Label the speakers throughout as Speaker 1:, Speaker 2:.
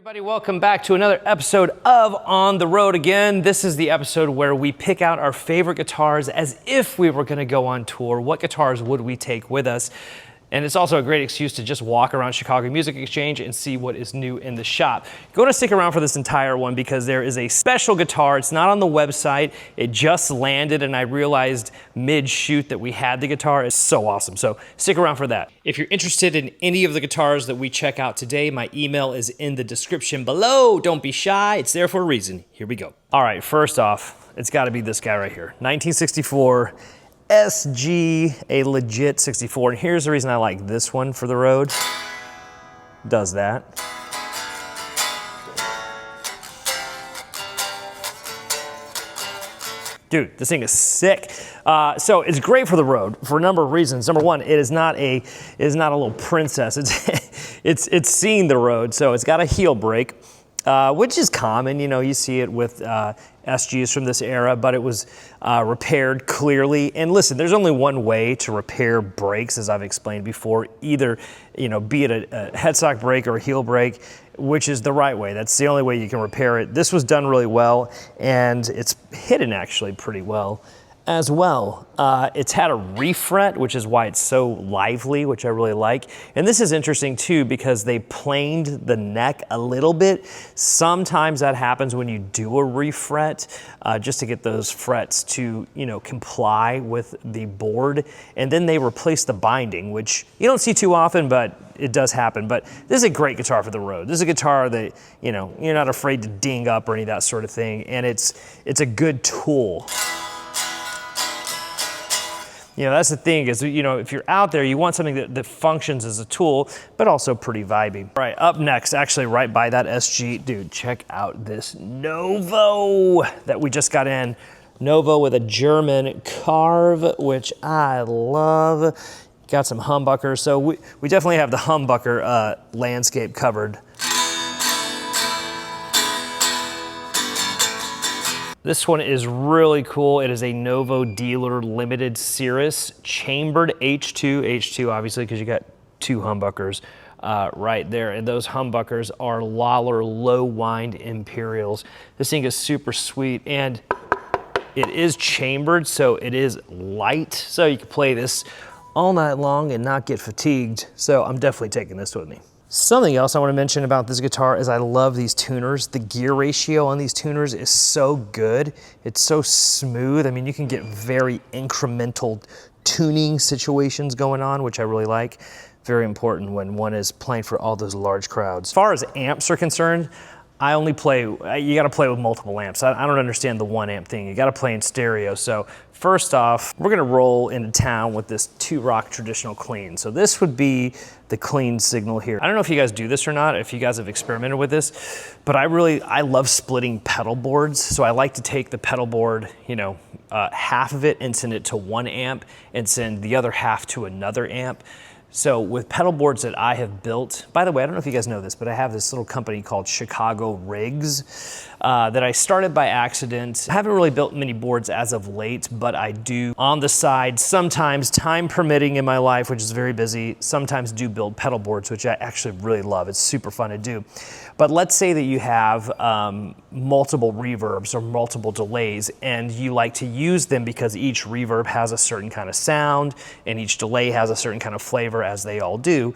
Speaker 1: Everybody, welcome back to another episode of On the Road Again. This is the episode where we pick out our favorite guitars as if we were going to go on tour. What guitars would we take with us? And it's also a great excuse to just walk around Chicago Music Exchange and see what is new in the shop. You're going to stick around for this entire one because there is a special guitar. It's not on the website. It just landed and I realized mid-shoot that we had the guitar. It's so awesome. So stick around for that. If you're interested in any of the guitars that we check out today, my email is in the description below. Don't be shy. It's there for a reason. Here we go. All right, first off, it's got to be this guy right here. 1964. SG, a legit 64. And here's the reason I like this one for the road. Does that. Dude, this thing is sick. So it's great for the road for a number of reasons. Number one, it is not a little princess. It's seen the road. So it's got a heel brake, which is common. You know, you see it with SGs from this era, but it was repaired clearly. And listen, there's only one way to repair brakes, as I've explained before. Either, you know, be it a headstock brake or a heel brake, which is the right way. That's the only way you can repair it. This was done really well, and it's hidden actually pretty well as well. It's had a refret, which is why it's so lively, which I really like. And this is interesting too, because they planed the neck a little bit. Sometimes that happens when you do a refret, just to get those frets to, you know, comply with the board. And then they replace the binding, which you don't see too often, but it does happen. But this is a great guitar for the road. This is a guitar that, you know, you're not afraid to ding up or any of that sort of thing. And it's a good tool. You know, that's the thing is, you know, if you're out there, you want something that functions as a tool, but also pretty vibey. All right, up next, actually right by that SG, dude, check out this Novo that we just got in. Novo with a German carve, which I love. Got some humbuckers. So we definitely have the humbucker landscape covered. This one is really cool. It is a Novo dealer limited Cirrus chambered H2 obviously, because you got two humbuckers right there. And those humbuckers are Lawler low wind Imperials. This thing is super sweet and it is chambered, so it is light. So you can play this all night long and not get fatigued. So I'm definitely taking this with me. Something else I want to mention about this guitar is I love these tuners. The gear ratio on these tuners is so good. It's so smooth. I mean, you can get very incremental tuning situations going on, which I really like. Very important when one is playing for all those large crowds. As far as amps are concerned, I only play, you gotta play with multiple amps. I don't understand the one amp thing. You gotta play in stereo. So first off, we're gonna roll into town with this 2-rock traditional clean. So this would be the clean signal here. I don't know if you guys do this or not, if you guys have experimented with this, but I love splitting pedal boards. So I like to take the pedal board, you know, half of it and send it to one amp and send the other half to another amp. So with pedal boards that I have built, by the way, I don't know if you guys know this, but I have this little company called Chicago Rigs that I started by accident. I haven't really built many boards as of late, but I do on the side, sometimes time permitting in my life, which is very busy, sometimes do build pedal boards, which I actually really love. It's super fun to do. But let's say that you have multiple reverbs or multiple delays and you like to use them because each reverb has a certain kind of sound and each delay has a certain kind of flavor, as they all do.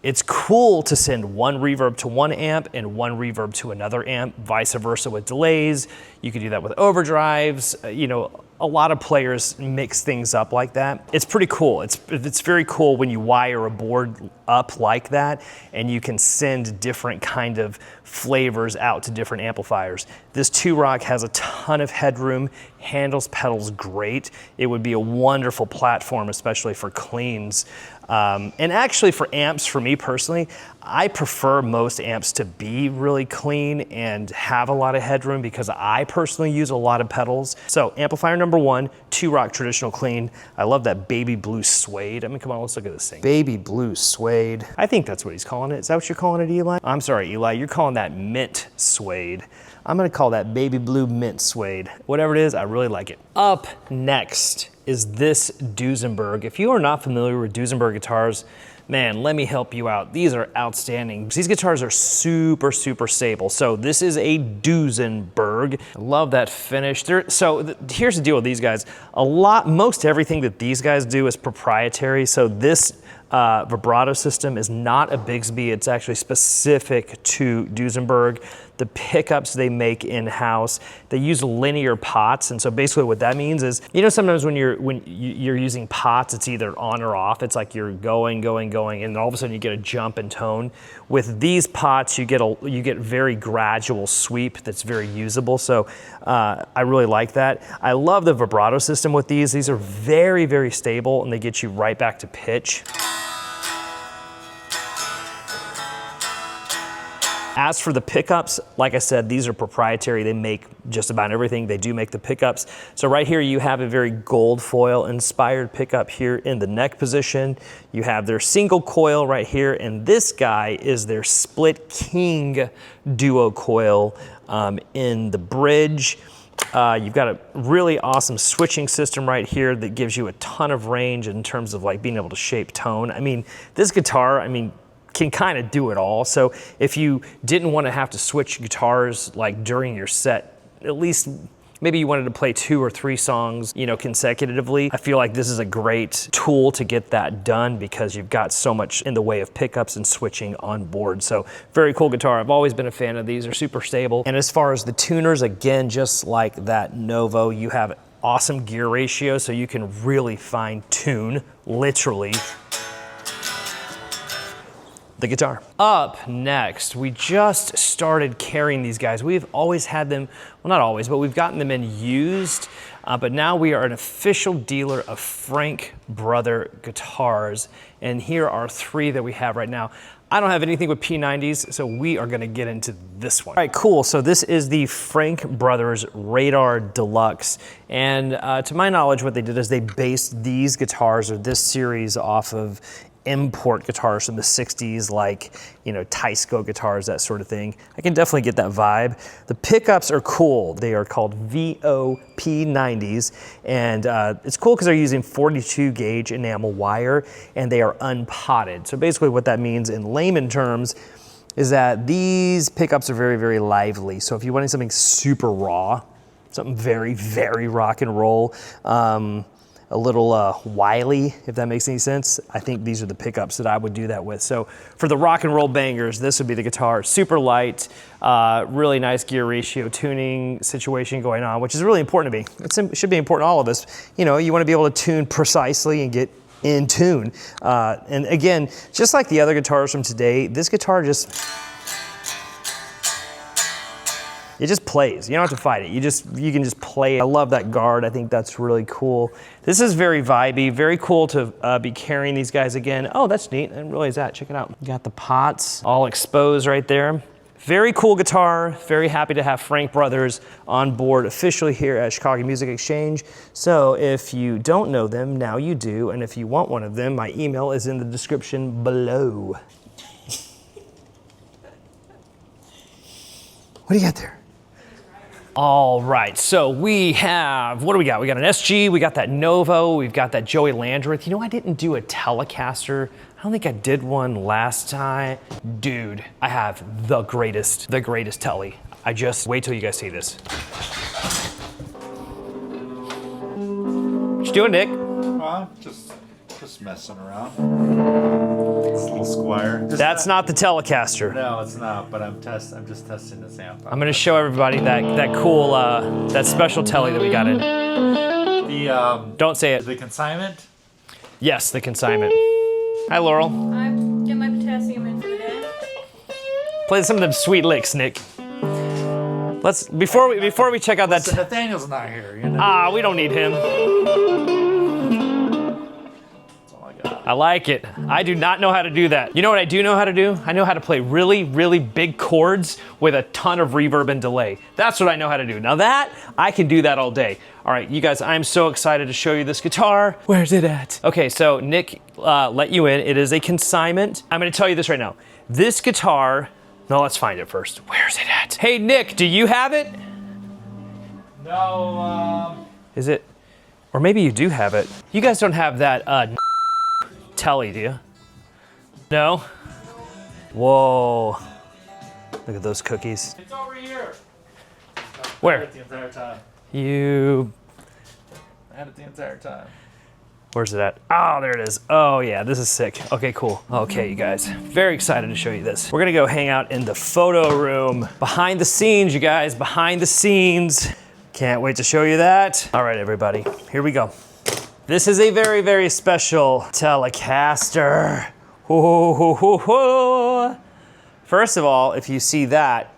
Speaker 1: It's cool to send one reverb to one amp and one reverb to another amp, vice versa with delays. You can do that with overdrives. You know, a lot of players mix things up like that. It's pretty cool. It's very cool when you wire a board up like that and you can send different kind of flavors out to different amplifiers. This 2-rock has a ton of headroom, handles pedals great. It would be a wonderful platform, especially for cleans. And actually for amps, for me personally, I prefer most amps to be really clean and have a lot of headroom because I personally use a lot of pedals. So amplifier number 1, 2-rock traditional clean. I love that baby blue suede. I mean, come on, let's look at this thing. Baby blue suede. I think that's what he's calling it. Is that what you're calling it, Eli? I'm sorry, Eli, you're calling that mint suede. I'm gonna call that baby blue mint suede. Whatever it is, I really like it. Up next is this Duesenberg. If you are not familiar with Duesenberg guitars, man, let me help you out. These are outstanding. These guitars are super, super stable. So this is a Duesenberg. I love that finish. Here's the deal with these guys. Most everything that these guys do is proprietary. So this vibrato system is not a Bigsby. It's actually specific to Duesenberg. The pickups they make in-house, they use linear pots, and so basically what that means is, you know, sometimes when you're using pots, it's either on or off. It's like you're going, and all of a sudden you get a jump in tone. With these pots, you get very gradual sweep that's very usable. So I really like that. I love the vibrato system with these. These are very, very stable, and they get you right back to pitch. As for the pickups, like I said, these are proprietary. They make just about everything. They do make the pickups. So right here you have a very gold foil inspired pickup here in the neck position. You have their single coil right here, and this guy is their Split King duo coil in the bridge. You've got a really awesome switching system right here that gives you a ton of range in terms of like being able to shape tone. I mean, this guitar, can kind of do it all. So if you didn't want to have to switch guitars like during your set, at least maybe you wanted to play 2 or 3 songs, you know, consecutively, I feel like this is a great tool to get that done because you've got so much in the way of pickups and switching on board. So very cool guitar. I've always been a fan of these. They're super stable. And as far as the tuners, again, just like that Novo, you have awesome gear ratio, so you can really fine tune, literally, the guitar. Up next, we just started carrying these guys. We've always had them, well, not always, but we've gotten them in used, but now we are an official dealer of Frank Brother guitars, and here are 3 that we have right now. I don't have anything with P90s, so we are gonna get into this one. All right, cool, so this is the Frank Brothers Radar Deluxe, and to my knowledge, what they did is they based these guitars, or this series, off of import guitars from the 60s, like, you know, Teisco guitars, that sort of thing. I can definitely get that vibe. The pickups are cool. They are called VOP90s, and it's cool because they're using 42 gauge enamel wire, and they are unpotted. So basically what that means in layman terms is that these pickups are very, very lively. So if you wanted something super raw, something very, very rock and roll, a little wily, if that makes any sense, I think these are the pickups that I would do that with. So for the rock and roll bangers, this would be the guitar. Super light, really nice gear ratio tuning situation going on, which is really important to me. It should be important to all of us. You know, you want to be able to tune precisely and get in tune. And again, just like the other guitars from today, this guitar it just plays. You don't have to fight it. You can just play it. I love that guard. I think that's really cool. This is very vibey, very cool to be carrying these guys again. Oh, that's neat. I didn't realize that. Check it out. You got the pots all exposed right there. Very cool guitar. Very happy to have Frank Brothers on board officially here at Chicago Music Exchange. So if you don't know them, now you do. And if you want one of them, my email is in the description below. What do you got there? All right, so we have, what do we got? We got an SG, we got that Novo, we've got that Joey Landreth. You know, I didn't do a Telecaster. I don't think I did one last time. Dude, I have the greatest Telly. I just, wait till you guys see this. What you doing, Nick?
Speaker 2: Just messing around. It's a little squire.
Speaker 1: That's not the Telecaster.
Speaker 2: No, it's not, but I'm just testing this amp.
Speaker 1: I'm gonna show everybody that cool, that special Telly that we got in. Don't say it.
Speaker 2: The consignment?
Speaker 1: Yes, the consignment. Hi, Laurel.
Speaker 3: I'm getting my potassium in for the day.
Speaker 1: Play some of them sweet licks, Nick. Let's, before we check out that.
Speaker 2: Nathaniel's not here, you know.
Speaker 1: We don't need him. I like it. I do not know how to do that. You know what I do know how to do? I know how to play really, really big chords with a ton of reverb and delay. That's what I know how to do. Now that, I can do that all day. All right, you guys, I'm so excited to show you this guitar. Where's it at? Okay, so Nick let you in. It is a consignment. I'm gonna tell you this right now. This guitar, no, let's find it first. Where's it at? Hey, Nick, do you have it?
Speaker 2: No,
Speaker 1: Is it, or maybe you do have it. You guys don't have that Telly, do you? No? Whoa. Look at those cookies.
Speaker 2: It's over here.
Speaker 1: Where?
Speaker 2: I had it the entire time. I had it the entire time.
Speaker 1: Where's it at? Oh, there it is. Oh yeah, this is sick. Okay, cool. Okay, you guys, very excited to show you this. We're gonna go hang out in the photo room. Behind the scenes, you guys, behind the scenes. Can't wait to show you that. All right, everybody, here we go. This is a very, very special Telecaster. First of all, if you see that,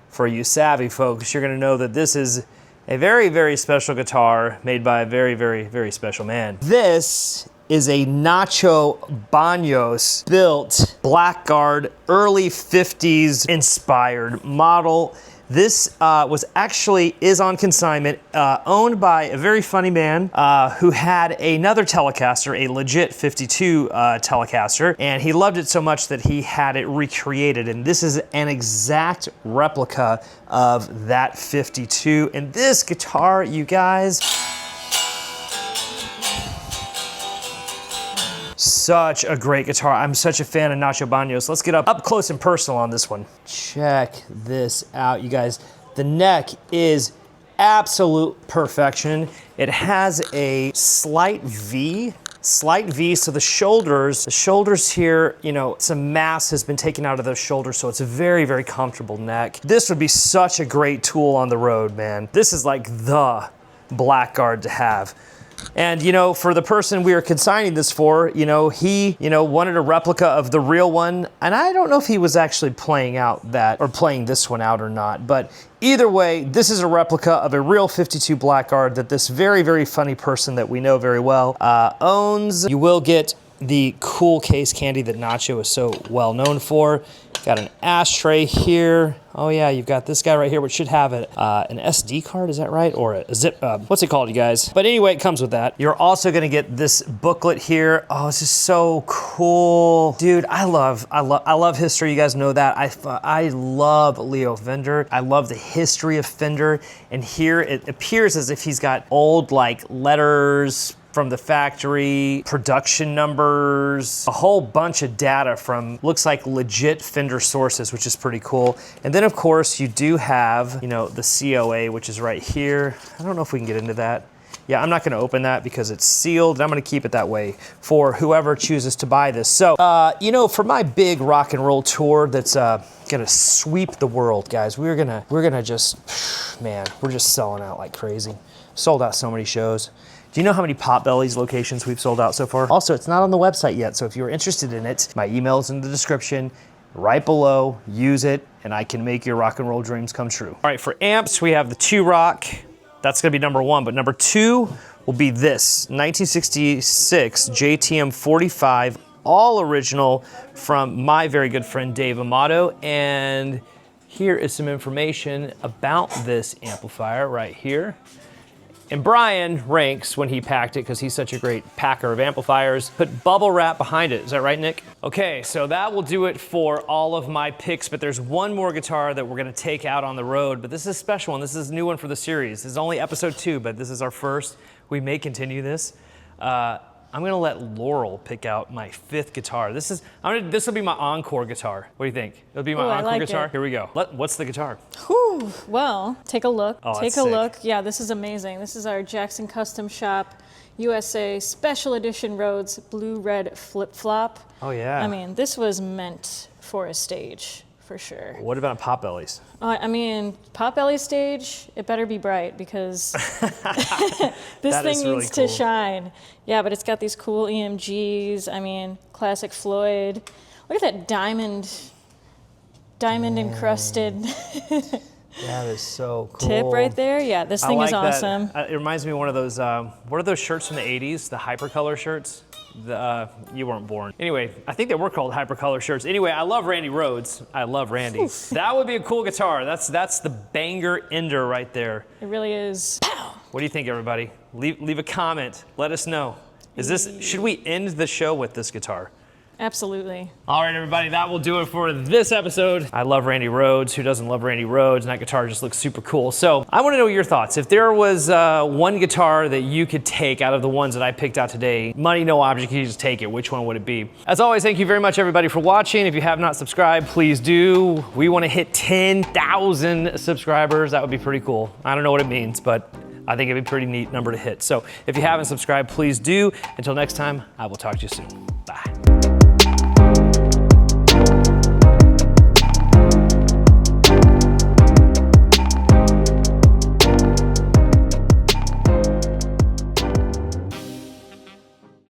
Speaker 1: for you savvy folks, you're gonna know that this is a very, very special guitar made by a very, very, very special man. This is a Nacho Banos built Blackguard early 50s inspired model. This is on consignment, owned by a very funny man who had another Telecaster, a legit 52 Telecaster, and he loved it so much that he had it recreated. And this is an exact replica of that 52. And this guitar, you guys, such a great guitar. I'm such a fan of Nacho Banos. Let's get up close and personal on this one. Check this out, you guys. The neck is absolute perfection. It has a slight V, so the shoulders here, you know, some mass has been taken out of those shoulders, so it's a very, very comfortable neck. This would be such a great tool on the road, man. This is like the Blackguard to have. And, you know, for the person we are consigning this for, you know, he, wanted a replica of the real one. And I don't know if he was actually playing this one out or not. But either way, this is a replica of a real 52 Blackguard that this very, very funny person that we know very well owns. You will get the cool case candy that Nacho is so well known for. Got an ashtray here. Oh yeah, you've got this guy right here, which should have an SD card, is that right? Or a zip, what's it called, you guys? But anyway, it comes with that. You're also gonna get this booklet here. Oh, this is so cool. Dude, I love history, you guys know that. I love Leo Fender. I love the history of Fender. And here it appears as if he's got old like letters from the factory, production numbers, a whole bunch of data from, looks like legit Fender sources, which is pretty cool. And then of course you do have, the COA, which is right here. I don't know if we can get into that. Yeah, I'm not gonna open that because it's sealed, and I'm gonna keep it that way for whoever chooses to buy this. So, for my big rock and roll tour that's gonna sweep the world, guys, we're gonna just, man, we're just selling out like crazy. Sold out so many shows. Do you know how many Potbelly's locations we've sold out so far? Also, it's not on the website yet, so if you're interested in it, my email is in the description, right below, use it, and I can make your rock and roll dreams come true. All right, for amps, we have the 2-Rock. That's gonna be number 1, but number 2 will be this, 1966 JTM 45, all original from my very good friend Dave Amato, and here is some information about this amplifier right here. And Brian ranks, when he packed it, because he's such a great packer of amplifiers, put bubble wrap behind it. Is that right, Nick? Okay, so that will do it for all of my picks, but there's one more guitar that we're gonna take out on the road, but this is a special one. This is a new one for the series. This is only episode 2, but this is our first. We may continue this. I'm gonna let Laurel pick out my 5th guitar. This will be my encore guitar. What do you think? It'll be my encore guitar? Here we go. What's the guitar?
Speaker 3: Whew. Well, take a look.
Speaker 1: Oh,
Speaker 3: take a look. Yeah, this is amazing. This is our Jackson Custom Shop USA Special Edition Rhodes Blue-Red Flip-Flop.
Speaker 1: Oh yeah.
Speaker 3: I mean, this was meant for a stage, for sure.
Speaker 1: What about Potbelly's?
Speaker 3: Potbelly's stage, it better be bright because this thing
Speaker 1: really
Speaker 3: needs
Speaker 1: cool.
Speaker 3: to shine. Yeah, but it's got these cool EMGs. Classic Floyd. Look at that diamond encrusted
Speaker 1: That is so cool.
Speaker 3: tip right there. Yeah, this thing is awesome.
Speaker 1: It reminds me of one of those, what are those shirts from the 80s? The hypercolor shirts? You weren't born. Anyway, I think they were called hypercolor shirts. Anyway, I love Randy Rhoads. I love Randy. Oof. That would be a cool guitar. That's the banger ender right there.
Speaker 3: It really is. Pow!
Speaker 1: What do you think, everybody? Leave a comment. Let us know. Should we end the show with this guitar?
Speaker 3: Absolutely.
Speaker 1: All right, everybody, that will do it for this episode. I love Randy Rhoads. Who doesn't love Randy Rhoads? And that guitar just looks super cool. So I want to know your thoughts. If there was one guitar that you could take out of the ones that I picked out today, money, no object, you just take it, which one would it be? As always, thank you very much, everybody, for watching. If you have not subscribed, please do. We want to hit 10,000 subscribers. That would be pretty cool. I don't know what it means, but I think it'd be a pretty neat number to hit. So if you haven't subscribed, please do. Until next time, I will talk to you soon. Bye.